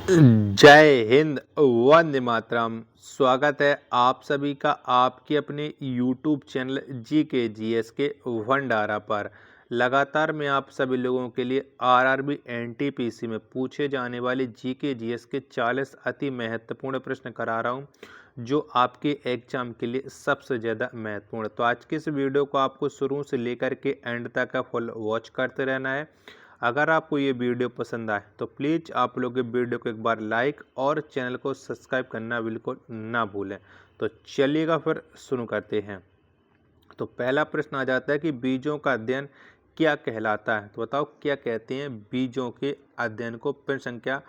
जय हिंद, वंदे मातरम। स्वागत है आप सभी का आपके अपने YouTube चैनल जीके जीएस के भंडारा पर। लगातार मैं आप सभी लोगों के लिए आरआरबी एनटीपीसी में पूछे जाने वाले जीके जीएस के 40 अति महत्वपूर्ण प्रश्न करा रहा हूं जो आपके एग्जाम के लिए सबसे ज़्यादा महत्वपूर्ण। तो आज के इस वीडियो को आपको शुरू से लेकर के एंड तक फुल वॉच करते रहना है। अगर आपको ये वीडियो पसंद आए तो प्लीज़ आप लोग वीडियो को एक बार लाइक और चैनल को सब्सक्राइब करना बिल्कुल ना भूलें। तो चलिएगा फिर शुरू करते हैं। तो पहला प्रश्न आ जाता है कि बीजों का अध्ययन क्या कहलाता है। तो बताओ क्या कहते हैं बीजों के अध्ययन को। प्रश्न संख्या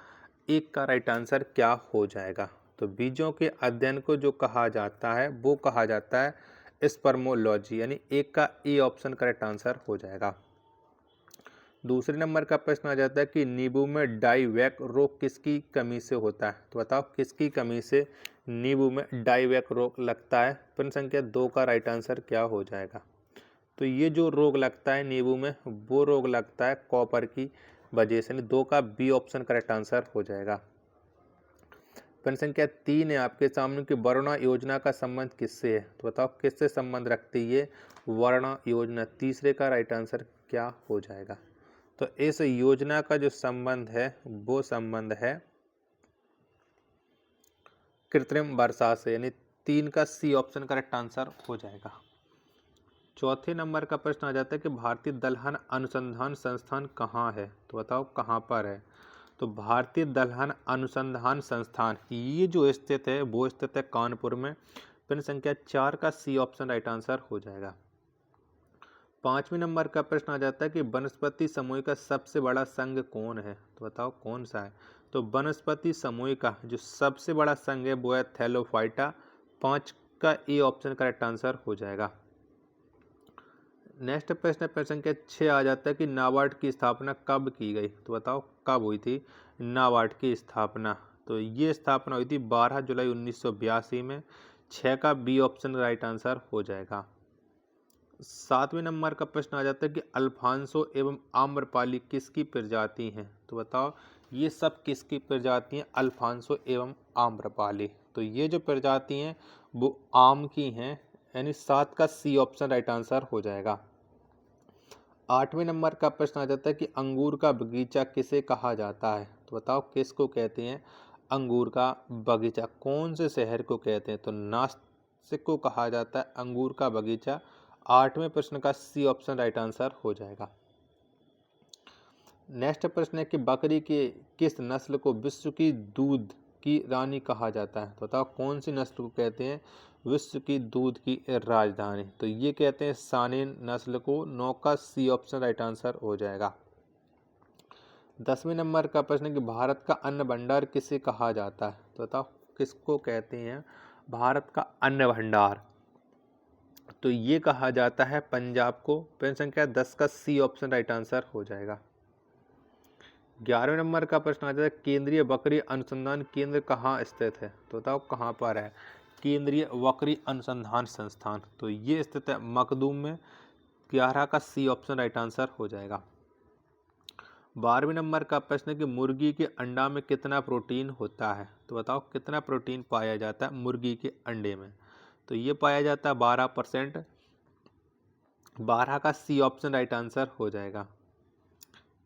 1 का राइट आंसर क्या हो जाएगा। तो बीजों के अध्ययन को जो कहा जाता है वो कहा जाता है स्पर्मोलॉजी, यानी 1 का ए ऑप्शन करेक्ट आंसर हो जाएगा। दूसरे नंबर का प्रश्न आ जाता है कि नींबू में डाइवैक रोग किसकी कमी से होता है। तो बताओ किसकी कमी से नींबू में डाइवैक रोग लगता है। प्रश्न संख्या 2 का राइट आंसर क्या हो जाएगा। तो ये जो रोग लगता है नींबू में वो रोग लगता है कॉपर की वजह से। 2 का बी ऑप्शन करेक्ट आंसर हो जाएगा। प्रश्न संख्या 3 है आपके सामने कि वरुणा योजना का संबंध किससे है। तो बताओ किससे संबंध रखती है वरुणा योजना। तीसरे का राइट आंसर क्या हो जाएगा। तो इस योजना का जो संबंध है वो संबंध है कृत्रिम वर्षा से, यानी 3 का सी ऑप्शन करेक्ट आंसर हो जाएगा। चौथे नंबर का प्रश्न आ जाता है कि भारतीय दलहन अनुसंधान संस्थान कहाँ है। तो बताओ कहाँ पर है। तो भारतीय दलहन अनुसंधान संस्थान ये जो स्थित है वो स्थित है कानपुर में। प्रश्न संख्या 4 का सी ऑप्शन राइट आंसर हो जाएगा। पांचवें नंबर का प्रश्न आ जाता है कि वनस्पति समूह का सबसे बड़ा संघ कौन है। तो बताओ कौन सा है। तो वनस्पति समूह का जो सबसे बड़ा संघ है वो है थैलोफाइटा। 5 का ए ऑप्शन करेक्ट आंसर हो जाएगा। नेक्स्ट प्रश्न संख्या 6 आ जाता है कि नाबार्ड की स्थापना कब की गई। तो बताओ कब हुई थी नाबार्ड की स्थापना। तो ये स्थापना हुई थी 12 जुलाई 1982 में। 6 का बी ऑप्शन राइट आंसर हो जाएगा। सातवें नंबर का प्रश्न आ जाता है कि अल्फांसो एवं आम्रपाली किसकी प्रजाति हैं। तो बताओ ये सब किसकी प्रजाति हैं अल्फांसो एवं आम्रपाली। तो ये जो प्रजाति हैं वो आम की हैं, यानी 7 का सी ऑप्शन राइट आंसर हो जाएगा। आठवें नंबर का प्रश्न आ जाता है कि अंगूर का बगीचा किसे कहा जाता है। तो बताओ किसको कहते हैं अंगूर का बगीचा। कौन से शहर को कहते हैं। तो नासिक को कहा जाता है अंगूर का बगीचा। 8वें प्रश्न का सी ऑप्शन राइट आंसर हो जाएगा। नेक्स्ट प्रश्न है कि बकरी के किस नस्ल को विश्व की दूध की रानी कहा जाता है। तो बताओ कौन सी नस्ल को कहते हैं विश्व की दूध की राजधानी। तो ये कहते हैं सानेन नस्ल को। 9 का सी ऑप्शन राइट आंसर हो जाएगा। 10वें नंबर का प्रश्न है कि भारत का अन्न भंडार किसे कहा जाता है। तो बताओ किसको कहते हैं भारत का अन्न भंडार। तो ये कहा जाता है पंजाब को। प्रश्न संख्या 10 का सी ऑप्शन राइट आंसर हो जाएगा। 11वें नंबर का प्रश्न आ जाता है केंद्रीय बकरी अनुसंधान केंद्र कहाँ स्थित है। तो बताओ कहाँ पर है केंद्रीय बकरी अनुसंधान संस्थान। तो ये स्थित है मखदूम में। 11 का सी ऑप्शन राइट आंसर हो जाएगा। 12वें नंबर का प्रश्न है कि मुर्गी के अंडा में कितना प्रोटीन होता है। तो बताओ कितना प्रोटीन पाया जाता है मुर्गी के अंडे में। तो ये पाया जाता है 12%। 12 का सी ऑप्शन राइट आंसर हो जाएगा।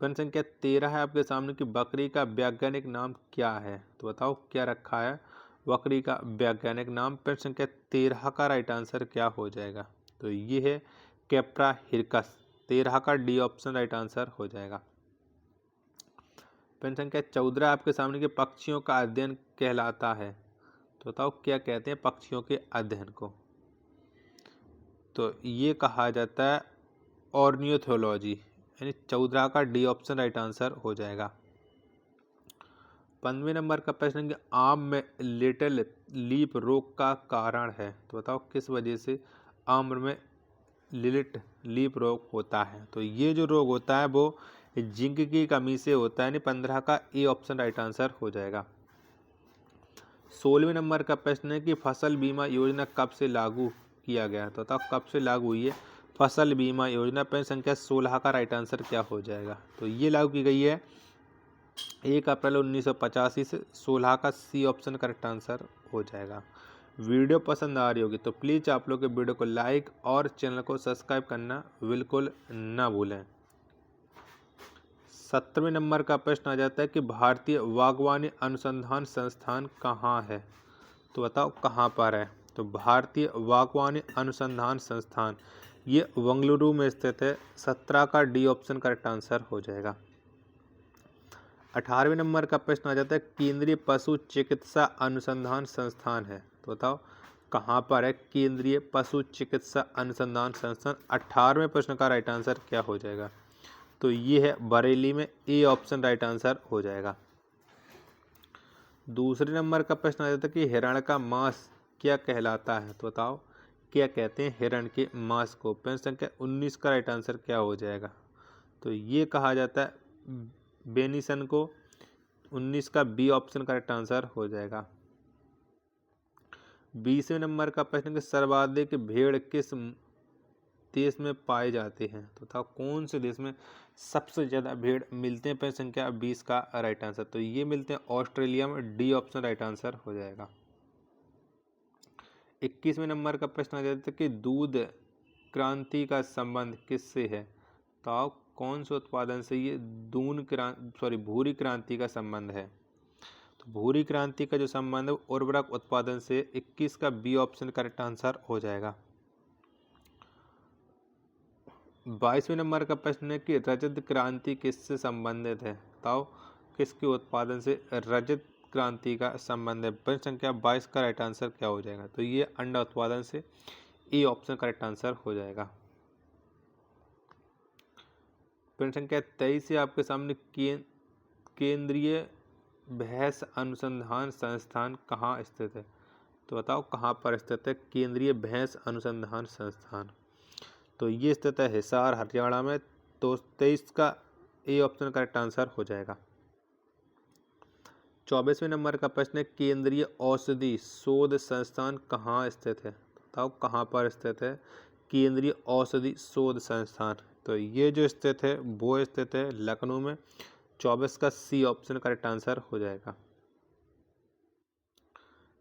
प्रश्न संख्या 13 है आपके सामने कि बकरी का वैज्ञानिक नाम क्या है। तो बताओ क्या रखा है बकरी का वैज्ञानिक नाम। प्रश्न संख्या 13 का राइट आंसर क्या हो जाएगा। तो ये है कैप्रा हिरकस। 13 का डी ऑप्शन राइट आंसर हो जाएगा। प्रश्न संख्या 14 आपके सामने के पक्षियों का अध्ययन कहलाता है। तो बताओ क्या कहते हैं पक्षियों के अध्ययन को। तो ये कहा जाता है ऑर्नियोथोलॉजी, यानी 14 का डी ऑप्शन राइट आंसर हो जाएगा। 15वें नंबर का प्रश्न कि आम में लिटिल लीफ रोग का कारण है। तो बताओ किस वजह से आम में लिटिल लीफ रोग होता है। तो ये जो रोग होता है वो जिंक की कमी से होता है, यानी 15 का ए ऑप्शन राइट आंसर हो जाएगा। 16वें नंबर का प्रश्न है कि फसल बीमा योजना कब से लागू किया गया। तो बताओ कब से लागू हुई है फसल बीमा योजना। प्रश्न संख्या 16 का राइट आंसर क्या हो जाएगा। तो ये लागू की गई है 1 अप्रैल 1985 से 16 का सी ऑप्शन करेक्ट आंसर हो जाएगा। वीडियो पसंद आ रही होगी तो प्लीज़ आप लोग के वीडियो को लाइक और चैनल को सब्सक्राइब करना बिल्कुल ना भूलें। 17वें नंबर का प्रश्न आ जाता है कि भारतीय बागवानी अनुसंधान संस्थान कहाँ है। तो बताओ कहाँ पर है। तो भारतीय बागवानी अनुसंधान संस्थान ये बेंगलुरु में स्थित है। 17 का डी ऑप्शन करेक्ट आंसर हो जाएगा। 18वें नंबर का प्रश्न आ जाता है केंद्रीय पशु चिकित्सा अनुसंधान संस्थान है। तो बताओ कहाँ पर है केंद्रीय पशु चिकित्सा अनुसंधान संस्थान। 18वें प्रश्न का राइट आंसर क्या हो जाएगा। तो ये है बरेली में, ए ऑप्शन राइट आंसर हो जाएगा। दूसरे नंबर का प्रश्न आ जाता है कि हिरण का मांस क्या कहलाता है। तो बताओ क्या कहते हैं हिरण के मांस को। प्रश्न संख्या 19 का राइट आंसर क्या हो जाएगा। तो ये कहा जाता है बेनिसन को। 19 का बी ऑप्शन करेक्ट आंसर हो जाएगा। 20वें नंबर का प्रश्न कि सर्वाधिक भेड़ किस देश में पाए जाते हैं। तो था कौन से देश में सबसे ज़्यादा भेड़ मिलते हैं। प्रश्न संख्या 20 का राइट आंसर तो ये मिलते हैं ऑस्ट्रेलिया में, डी ऑप्शन राइट आंसर हो जाएगा। 21वें नंबर का प्रश्न आ जाता है कि दूध क्रांति का संबंध किससे है। तो कौन से उत्पादन से ये भूरी क्रांति का संबंध है। तो भूरी क्रांति का जो संबंध है उर्वरक उत्पादन से। 21 का बी ऑप्शन करेक्ट आंसर हो जाएगा। 22वें नंबर का प्रश्न है कि रजत क्रांति किससे संबंधित है। बताओ किसके उत्पादन से रजत क्रांति का संबंध है। प्रश्न संख्या 22 का राइट आंसर क्या हो जाएगा। तो ये अंडा उत्पादन से, ए ऑप्शन करेक्ट आंसर हो जाएगा। प्रश्न संख्या 23 से आपके सामने केंद्रीय भैंस अनुसंधान संस्थान कहाँ स्थित है। तो बताओ कहाँ पर स्थित है केंद्रीय भैंस अनुसंधान संस्थान। तो ये स्थित है हिसार, हरियाणा में। तो 23 का ए ऑप्शन करेक्ट आंसर हो जाएगा। 24वें नंबर का प्रश्न है केंद्रीय औषधि शोध संस्थान कहाँ स्थित है। बताओ कहाँ पर स्थित है केंद्रीय औषधि शोध संस्थान। तो ये जो स्थित है वो स्थित है लखनऊ में। 24 का सी ऑप्शन करेक्ट आंसर हो जाएगा।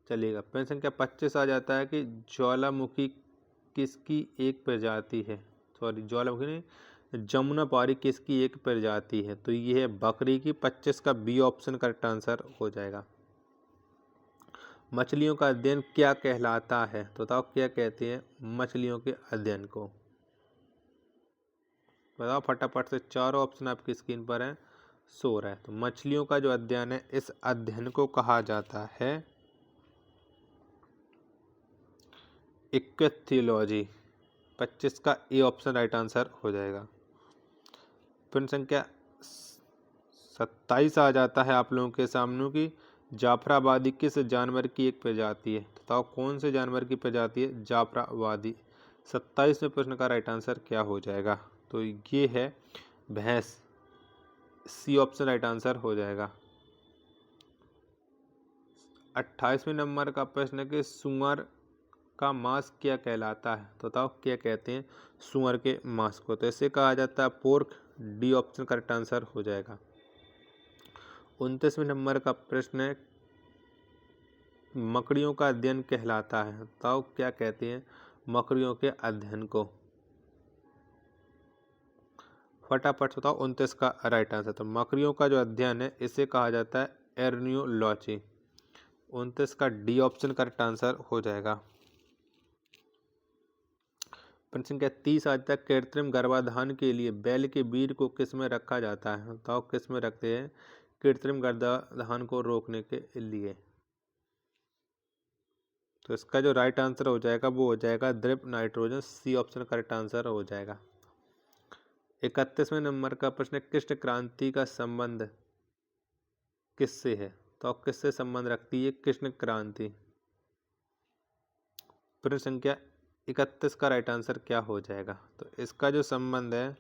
चलिएगा प्रश्न संख्या 25 आ जाता है कि ज्वालामुखी किसकी एक प्रजाति है। ज्वालामुखी नहीं, जमुनापारी किसकी एक प्रजाति है। तो ये है बकरी की। 25 का बी ऑप्शन करेक्ट आंसर हो जाएगा। मछलियों का अध्ययन क्या कहलाता है। तो बताओ क्या कहते हैं मछलियों के अध्ययन को। बताओ फटाफट से, चारों ऑप्शन आपकी स्क्रीन पर हैं, सो रहा है। तो मछलियों का जो अध्ययन है इस अध्ययन को कहा जाता है इक्वेथियोलॉजी। 25 का ए ऑप्शन राइट आंसर हो जाएगा। प्रश्न संख्या 27 आ जाता है आप लोगों के सामने की जाफराबादी किस जानवर की एक प्रजाति है। बताओ कौन से जानवर की प्रजाति है जाफराबादी। 27वें प्रश्न का राइट आंसर क्या हो जाएगा। तो ये है भैंस, सी ऑप्शन राइट आंसर हो जाएगा। 28वें नंबर का प्रश्न है कि सुअर का मांस क्या कहलाता है। तो बताओ क्या कहते हैं सुअर के मांस को। तो इसे कहा जाता है pork, D option correct answer हो जाएगा। 29वें नंबर का प्रश्न है मकड़ियों का अध्ययन कहलाता है। बताओ क्या कहते हैं मकड़ियों के अध्ययन को। फटाफट बताओ 29 का राइट आंसर। तो मकड़ियों का जो अध्ययन है इसे कहा जाता है एर्नियोलॉजी। 29 का डी ऑप्शन करेक्ट आंसर हो जाएगा। प्रश्न संख्या 30 आज तक कृत्रिम गर्भाधान के लिए बैल के वीर्य को किस में रखा जाता है। बताओ किस में रखते हैं कृत्रिम गर्भाधान को रोकने के लिए। तो इसका जो राइट आंसर हो जाएगा वो हो जाएगा द्रव nitrogen, C option correct answer हो जाएगा। 31वें नंबर का प्रश्न कृष्ण क्रांति का संबंध किससे है। तो किससे संबंध रखती है कृष्ण क्रांति। प्रश्न संख्या 31 का राइट आंसर क्या हो जाएगा। तो इसका जो संबंध है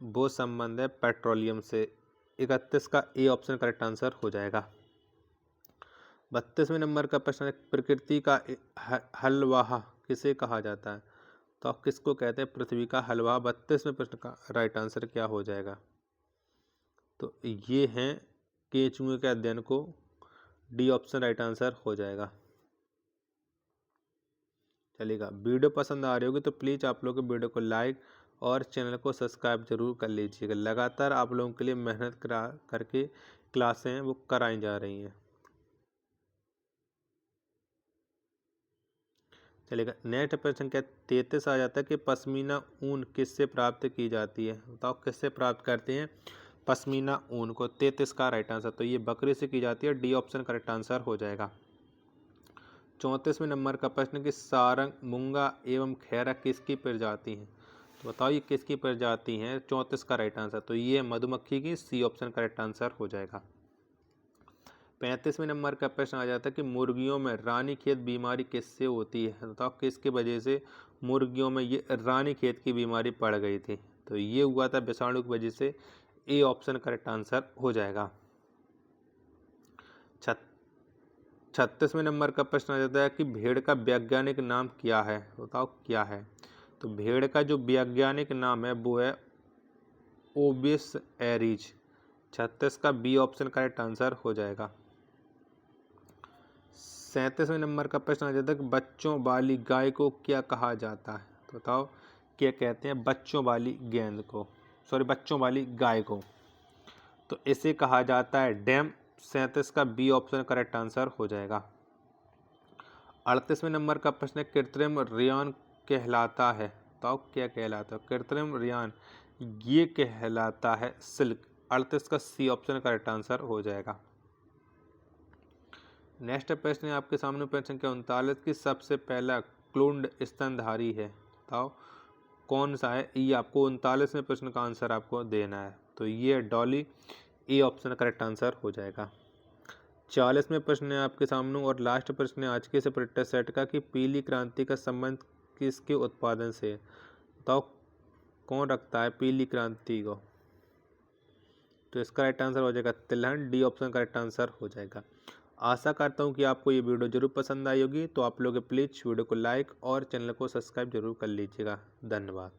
वो संबंध है पेट्रोलियम से। 31 का ए ऑप्शन करेक्ट आंसर हो जाएगा। 32वें नंबर का प्रश्न है प्रकृति का हलवाहा किसे कहा जाता है। तो आप किसको कहते हैं पृथ्वी का हलवा। 32वें प्रश्न का राइट आंसर क्या हो जाएगा। तो ये हैं केंचुए के अध्ययन को। डी ऑप्शन राइट आंसर हो जाएगा। चलेगा, वीडियो पसंद आ रही होगी तो प्लीज़ आप लोग वीडियो को लाइक और चैनल को सब्सक्राइब जरूर कर लीजिएगा। लगातार आप लोगों के लिए मेहनत करके क्लासें हैं वो कराई जा रही हैं। चलेगा, नेक्स्ट प्रश्न क्या 33 आ जाता है कि पश्मीना ऊन किससे प्राप्त की जाती है। बताओ किससे प्राप्त करते हैं पश्मीना ऊन को। 33 का राइट आंसर, तो ये बकरी से की जाती है। डी ऑप्शन करेक्ट आंसर हो जाएगा। 34वें नंबर का प्रश्न कि सारंग, मूंगा एवं खैरा किसकी प्रजाति हैं। तो बताओ ये किसकी प्रजाति हैं। 34 का राइट आंसर, तो ये मधुमक्खी की। सी ऑप्शन करेक्ट आंसर हो जाएगा। 35वें नंबर का प्रश्न आ जाता है कि मुर्गियों में रानीखेत बीमारी किससे होती है। बताओ किसकी वजह से मुर्गियों में ये रानीखेत की बीमारी पड़ गई थी। तो ये हुआ था विषाणु की वजह से। ए ऑप्शन करेक्ट आंसर हो जाएगा। 36वें नंबर का प्रश्न आ जाता है कि भेड़ का वैज्ञानिक नाम क्या है। बताओ क्या है। तो भेड़ का जो वैज्ञानिक नाम है वो है ओबिस एरीज। 36 का बी ऑप्शन करेक्ट आंसर हो जाएगा। 37वें नंबर का प्रश्न आ जाता है कि बच्चों वाली गाय को क्या कहा जाता है। तो बताओ क्या कहते हैं बच्चों वाली गेंद को, सॉरी बच्चों वाली गाय को। तो इसे कहा जाता है डैम। 37 का बी ऑप्शन करेक्ट आंसर हो जाएगा। 38वें नंबर का प्रश्न कृत्रिम रेयन कहलाता है। बताओ क्या कहलाता है कृत्रिम रेयन। ये कहलाता है सिल्क। 38 का सी ऑप्शन करेक्ट आंसर हो जाएगा। नेक्स्ट प्रश्न है आपके सामने प्रश्न संख्या 39 की सबसे पहला क्लोन्ड स्तनधारी है। बताओ कौन सा है। ये आपको 39वें प्रश्न का आंसर आपको देना है। तो ये Dolly. A option correct answer हो जाएगा। 40वें प्रश्न है आपके सामने और लास्ट प्रश्न है आज के इस परीक्षा सेट का कि पीली क्रांति का संबंध किसके उत्पादन से है। बताओ कौन रखता है पीली क्रांति को। तो इसका राइट आंसर हो जाएगा तिलहन। डी ऑप्शन करेक्ट आंसर हो जाएगा। आशा करता हूँ कि आपको ये वीडियो जरूर पसंद आई होगी। तो आप लोग प्लीज़ वीडियो को लाइक और चैनल को सब्सक्राइब जरूर कर लीजिएगा। धन्यवाद।